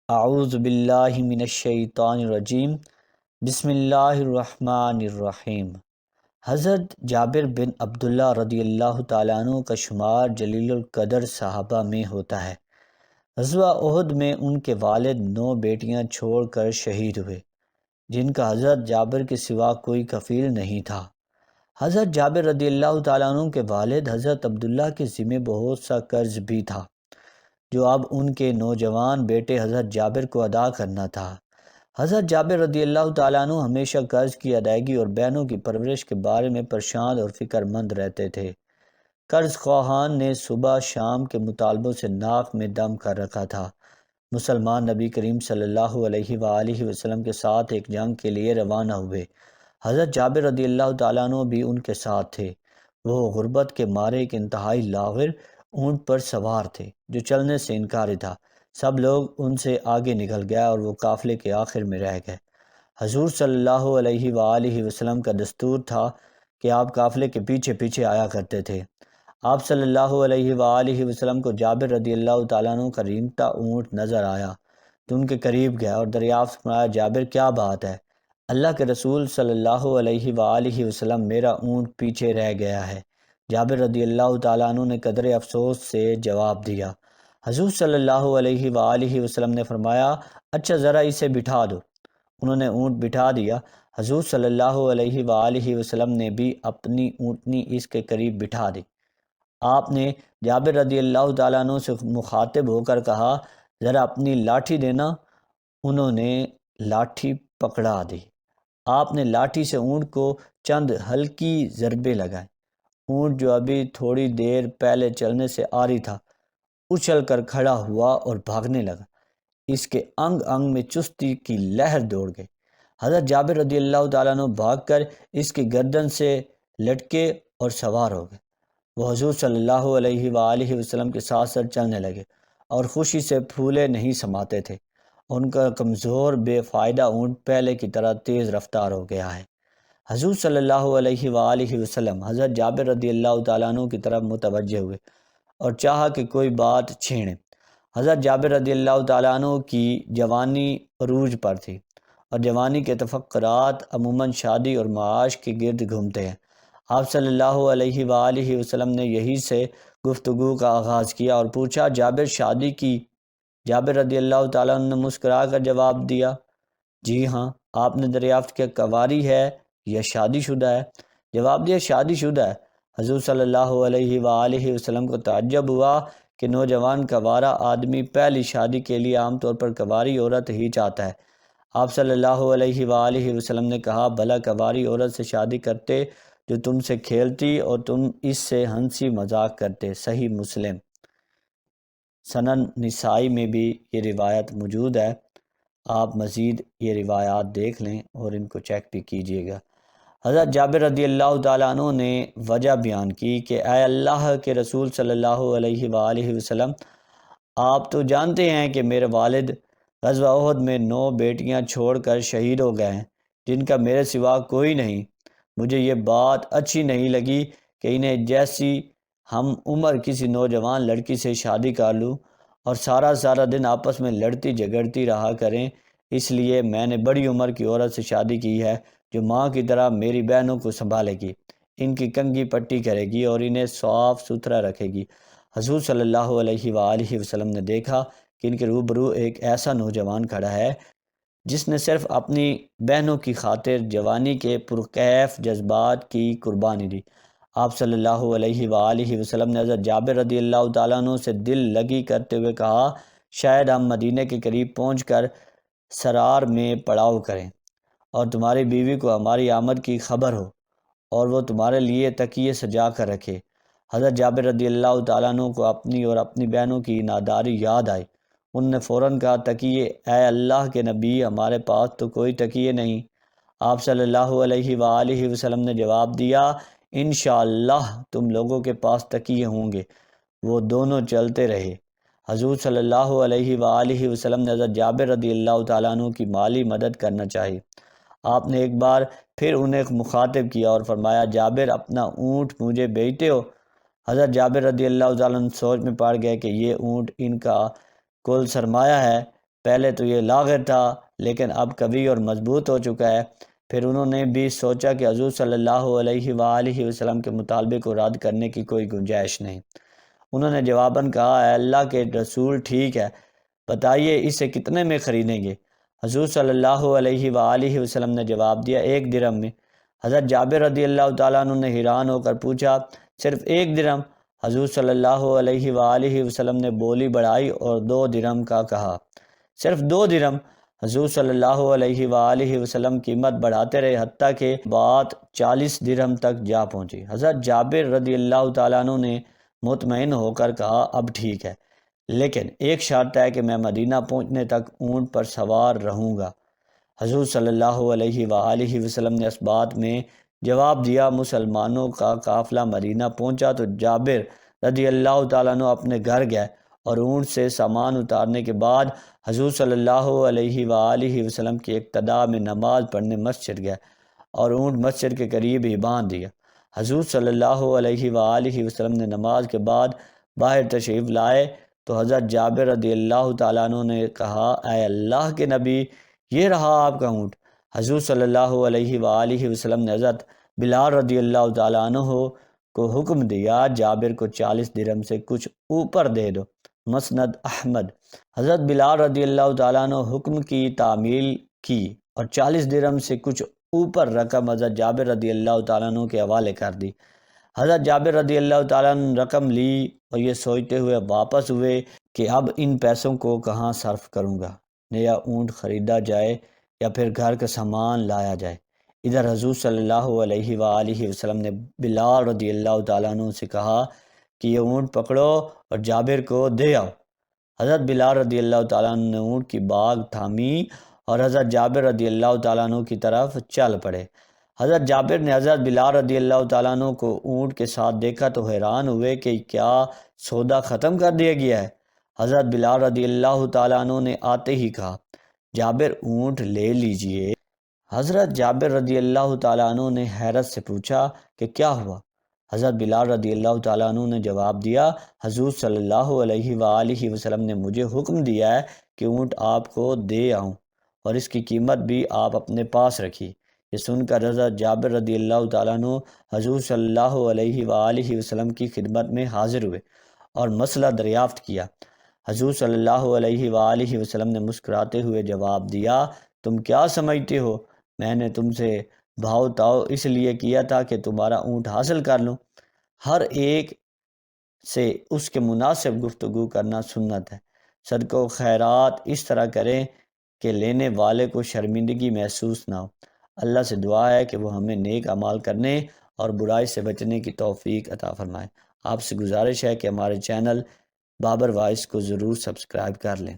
اعوذ باللہ من الشیطان الرجیم، بسم اللہ الرحمن الرحیم۔ حضرت جابر بن عبداللہ رضی اللہ تعالیٰ عنہ کا شمار جلیل القدر صحابہ میں ہوتا ہے۔ غزوہ احد میں ان کے والد 9 بیٹیاں چھوڑ کر شہید ہوئے، جن کا حضرت جابر کے سوا کوئی کفیل نہیں تھا۔ حضرت جابر رضی اللہ تعالیٰ عنہ کے والد حضرت عبداللہ کے ذمہ بہت سا قرض بھی تھا، جو اب ان کے نوجوان بیٹے حضرت جابر کو ادا کرنا تھا۔ حضرت جابر رضی اللہ تعالیٰ عنہ ہمیشہ قرض کی ادائیگی اور بہنوں کی پرورش کے بارے میں پریشان اور فکر مند رہتے تھے۔ قرض خواہان نے صبح شام کے مطالبوں سے ناک میں دم کر رکھا تھا۔ مسلمان نبی کریم صلی اللہ علیہ وآلہ وسلم کے ساتھ ایک جنگ کے لیے روانہ ہوئے۔ حضرت جابر رضی اللہ تعالیٰ عنہ بھی ان کے ساتھ تھے۔ وہ غربت کے مارے ایک انتہائی لاغر اونٹ پر سوار تھے، جو چلنے سے انکاری تھا۔ سب لوگ ان سے آگے نکل گیا اور وہ قافلے کے آخر میں رہ گئے۔ حضور صلی اللہ علیہ وآلہ وسلم کا دستور تھا کہ آپ قافلے کے پیچھے پیچھے آیا کرتے تھے۔ آپ صلی اللہ علیہ وآلہ وسلم کو جابر رضی اللہ تعالیٰ عنہ کا رینگتا اونٹ نظر آیا تو ان کے قریب گیا اور دریافت فرمایا، جابر کیا بات ہے؟ اللہ کے رسول صلی اللہ علیہ وآلہ وسلم، میرا اونٹ پیچھے رہ گیا ہے۔ جابر رضی اللہ تعالیٰ عنہ نے قدر افسوس سے جواب دیا۔ حضور صلی اللہ علیہ وآلہ وسلم نے فرمایا، اچھا ذرا اسے بٹھا دو۔ انہوں نے اونٹ بٹھا دیا۔ حضور صلی اللہ علیہ وآلہ وسلم نے بھی اپنی اونٹنی اس کے قریب بٹھا دی۔ آپ نے جابر رضی اللہ تعالیٰ عنہ سے مخاطب ہو کر کہا، ذرا اپنی لاٹھی دینا۔ انہوں نے لاٹھی پکڑا دی۔ آپ نے لاٹھی سے اونٹ کو چند ہلکی ضربے لگائے۔ اونٹ، جو ابھی تھوڑی دیر پہلے چلنے سے عاری تھا، اچھل کر کھڑا ہوا اور بھاگنے لگا۔ اس کے انگ انگ میں چستی کی لہر دوڑ گئی۔ حضرت جابر رضی اللہ تعالیٰ عنہ بھاگ کر اس کی گردن سے لٹکے اور سوار ہو گئے۔ وہ حضور صلی اللہ علیہ وآلہ وسلم کے ساتھ ساتھ چلنے لگے اور خوشی سے پھولے نہیں سماتے تھے۔ ان کا کمزور بے فائدہ اونٹ پہلے کی طرح تیز رفتار ہو گیا ہے۔ حضور صلی اللہ علیہ وآلہ وسلم حضرت جابر رضی اللہ تعالیٰ عنہ کی طرف متوجہ ہوئے اور چاہا کہ کوئی بات چھیڑیں۔ حضرت جابر رضی اللہ تعالیٰ عنہ کی جوانی عروج پر تھی، اور جوانی کے تفکرات عموماً شادی اور معاش کے گرد گھومتے ہیں۔ آپ صلی اللہ علیہ وآلہ وسلم نے یہی سے گفتگو کا آغاز کیا اور پوچھا، جابر شادی کی؟ جابر رضی اللہ تعالیٰ عنہ نے مسکرا کر جواب دیا، جی ہاں۔ آپ نے دریافت کیا، کنواری ہے یا شادی شدہ ہے؟ جواب دیا، شادی شدہ ہے۔ حضور صلی اللہ علیہ وآلہ وسلم کو تعجب ہوا کہ نوجوان کنوارا آدمی پہلی شادی کے لیے عام طور پر کنواری عورت ہی چاہتا ہے۔ آپ صلی اللہ علیہ وآلہ وسلم نے کہا، بھلا کنواری عورت سے شادی کرتے جو تم سے کھیلتی اور تم اس سے ہنسی مذاق کرتے۔ صحیح مسلم۔ سنن نسائی میں بھی یہ روایت موجود ہے۔ آپ مزید یہ روایات دیکھ لیں اور ان کو چیک بھی کیجیے گا۔ حضرت جابر رضی اللہ تعالیٰ عنہ نے وجہ بیان کی کہ اے اللہ کے رسول صلی اللہ علیہ وآلہ وسلم، آپ تو جانتے ہیں کہ میرے والد غزوہ احد میں 9 بیٹیاں چھوڑ کر شہید ہو گئے ہیں، جن کا میرے سوا کوئی نہیں۔ مجھے یہ بات اچھی نہیں لگی کہ انہیں جیسی ہم عمر کسی نوجوان لڑکی سے شادی کر لوں اور سارا دن آپس میں لڑتی جھگڑتی رہا کریں۔ اس لیے میں نے بڑی عمر کی عورت سے شادی کی ہے، جو ماں کی طرح میری بہنوں کو سنبھالے گی، ان کی کنگھی پٹی کرے گی اور انہیں صاف ستھرا رکھے گی۔ حضور صلی اللہ علیہ وآلہ وسلم نے دیکھا کہ ان کے روبرو ایک ایسا نوجوان کھڑا ہے جس نے صرف اپنی بہنوں کی خاطر جوانی کے پرکیف جذبات کی قربانی دی۔ آپ صلی اللہ علیہ وآلہ وسلم نے حضرت جابر رضی اللہ تعالیٰ عنہ سے دل لگی کرتے ہوئے کہا، شاید ہم مدینہ کے قریب پہنچ کر سرار میں پڑاؤ کریں اور تمہاری بیوی کو ہماری آمد کی خبر ہو اور وہ تمہارے لیے تکیے سجا کر رکھے۔ حضرت جابر رضی اللہ تعالیٰ عنہ کو اپنی اور اپنی بہنوں کی ناداری یاد آئی۔ انہوں نے فوراً کہا، تکیے؟ اے اللہ کے نبی، ہمارے پاس تو کوئی تکیے نہیں۔ آپ صلی اللہ علیہ وآلہ وسلم نے جواب دیا، انشاءاللہ تم لوگوں کے پاس تکیے ہوں گے۔ وہ دونوں چلتے رہے۔ حضور صلی اللہ علیہ وآلہ وسلم نے حضرت جابر رضی اللہ تعالیٰ عنہ کی مالی مدد کرنا چاہی۔ آپ نے ایک بار پھر انہیں مخاطب کیا اور فرمایا، جابر اپنا اونٹ مجھے بیچتے ہو؟ حضرت جابر رضی اللہ تعالیٰ عنہ سوچ میں پڑ گئے کہ یہ اونٹ ان کا کل سرمایہ ہے پہلے تو یہ لاغر تھا لیکن اب قوی اور مضبوط ہو چکا ہے۔ پھر انہوں نے بھی سوچا کہ حضور صلی اللہ علیہ وآلہ وسلم کے مطالبے کو رد کرنے کی کوئی گنجائش نہیں۔ انہوں نے جواباً کہا، اے اللہ کے رسول، ٹھیک ہے، بتائیے اسے کتنے میں خریدیں گے؟ حضور صلی اللہ علیہ وآلہ وسلم نے جواب دیا، 1 درہم میں۔ حضرت جابر رضی اللہ تعالیٰ عنہ نے حیران ہو کر پوچھا، صرف 1 درہم؟ حضور صلی اللہ علیہ وآلہ وسلم نے بولی بڑھائی اور 2 درہم کا کہا۔ صرف 2 درہم؟ حضور صلی اللہ علیہ وآلہ وسلم قیمت بڑھاتے رہے حتیٰ کہ بات 40 درہم تک جا پہنچی۔ حضرت جابر رضی اللہ تعالیٰ عنہ نے مطمئن ہو کر کہا، اب ٹھیک ہے، لیکن ایک شرط ہے کہ میں مدینہ پہنچنے تک اونٹ پر سوار رہوں گا۔ حضور صلی اللہ علیہ وآلہ وسلم نے اس بات میں جواب دیا۔ مسلمانوں کا قافلہ مدینہ پہنچا تو جابر رضی اللہ تعالیٰ عنہ اپنے گھر گئے اور اونٹ سے سامان اتارنے کے بعد حضور صلی اللہ علیہ وآلہ وسلم کی اقتداء میں نماز پڑھنے مسجد گئے اور اونٹ مسجد کے قریب ہی باندھ دیا۔ حضور صلی اللہ علیہ وآلہ وسلم نے نماز کے بعد باہر تشریف لائے تو حضرت جابر رضی اللہ تعالیٰ عنہ نے کہا، اے اللہ کے نبی، یہ رہا آپ کا اونٹ۔ حضور صلی اللہ علیہ وآلہ وسلم نے حضرت بلال رضی اللہ تعالیٰ عنہ کو حکم دیا، جابر کو 40 درہم سے کچھ اوپر دے دو۔ مسند احمد۔ حضرت بلال رضی اللہ تعالیٰ عنہ حکم کی تعمیل کی اور 40 درہم سے کچھ اوپر رقم حضرت جابر رضی اللہ تعالیٰ عنہ کے حوالے کر دی۔ حضرت جابر رضی اللہ تعالیٰ عنہ نے رقم لی اور یہ سوچتے ہوئے واپس ہوئے کہ اب ان پیسوں کو کہاں صرف کروں گا، نیا اونٹ خریدا جائے یا پھر گھر کا سامان لایا جائے۔ ادھر حضور صلی اللہ علیہ وآلہ وسلم نے بلال رضی اللہ تعالیٰ عنہ سے کہا کہ یہ اونٹ پکڑو اور جابر کو دے آؤ۔ حضرت بلال رضی اللہ تعالیٰ عنہ نے اونٹ کی باگ تھامی اور حضرت جابر رضی اللہ تعالیٰ عنہ کی طرف چل پڑے۔ حضرت جابر نے حضرت بلال رضی اللہ تعالیٰ عنہ کو اونٹ کے ساتھ دیکھا تو حیران ہوئے کہ کیا سودا ختم کر دیا گیا ہے؟ حضرت بلال رضی اللہ تعالیٰ عنہ نے آتے ہی کہا، جابر اونٹ لے لیجئے۔ حضرت جابر رضی اللہ تعالیٰ عنہ نے حیرت سے پوچھا کہ کیا ہوا؟ حضرت بلال رضی اللہ تعالیٰ عنہ نے جواب دیا، حضور صلی اللہ علیہ وآلہ وسلم نے مجھے حکم دیا ہے کہ اونٹ آپ کو دے آؤں اور اس کی قیمت بھی آپ اپنے پاس رکھی۔ یہ سن کر حضرت جابر رضی اللہ تعالیٰ عنہ حضور صلی اللہ علیہ وآلہ وسلم کی خدمت میں حاضر ہوئے اور مسئلہ دریافت کیا۔ حضور صلی اللہ علیہ وآلہ وسلم نے مسکراتے ہوئے جواب دیا، تم کیا سمجھتے ہو میں نے تم سے بھاؤ تاؤ اس لیے کیا تھا کہ تمہارا اونٹ حاصل کر لوں؟ ہر ایک سے اس کے مناسب گفتگو کرنا سنت ہے۔ صدقہ و خیرات اس طرح کریں کہ لینے والے کو شرمندگی محسوس نہ ہو۔ اللہ سے دعا ہے کہ وہ ہمیں نیک اعمال کرنے اور برائی سے بچنے کی توفیق عطا فرمائے۔ آپ سے گزارش ہے کہ ہمارے چینل بابر وائس کو ضرور سبسکرائب کر لیں۔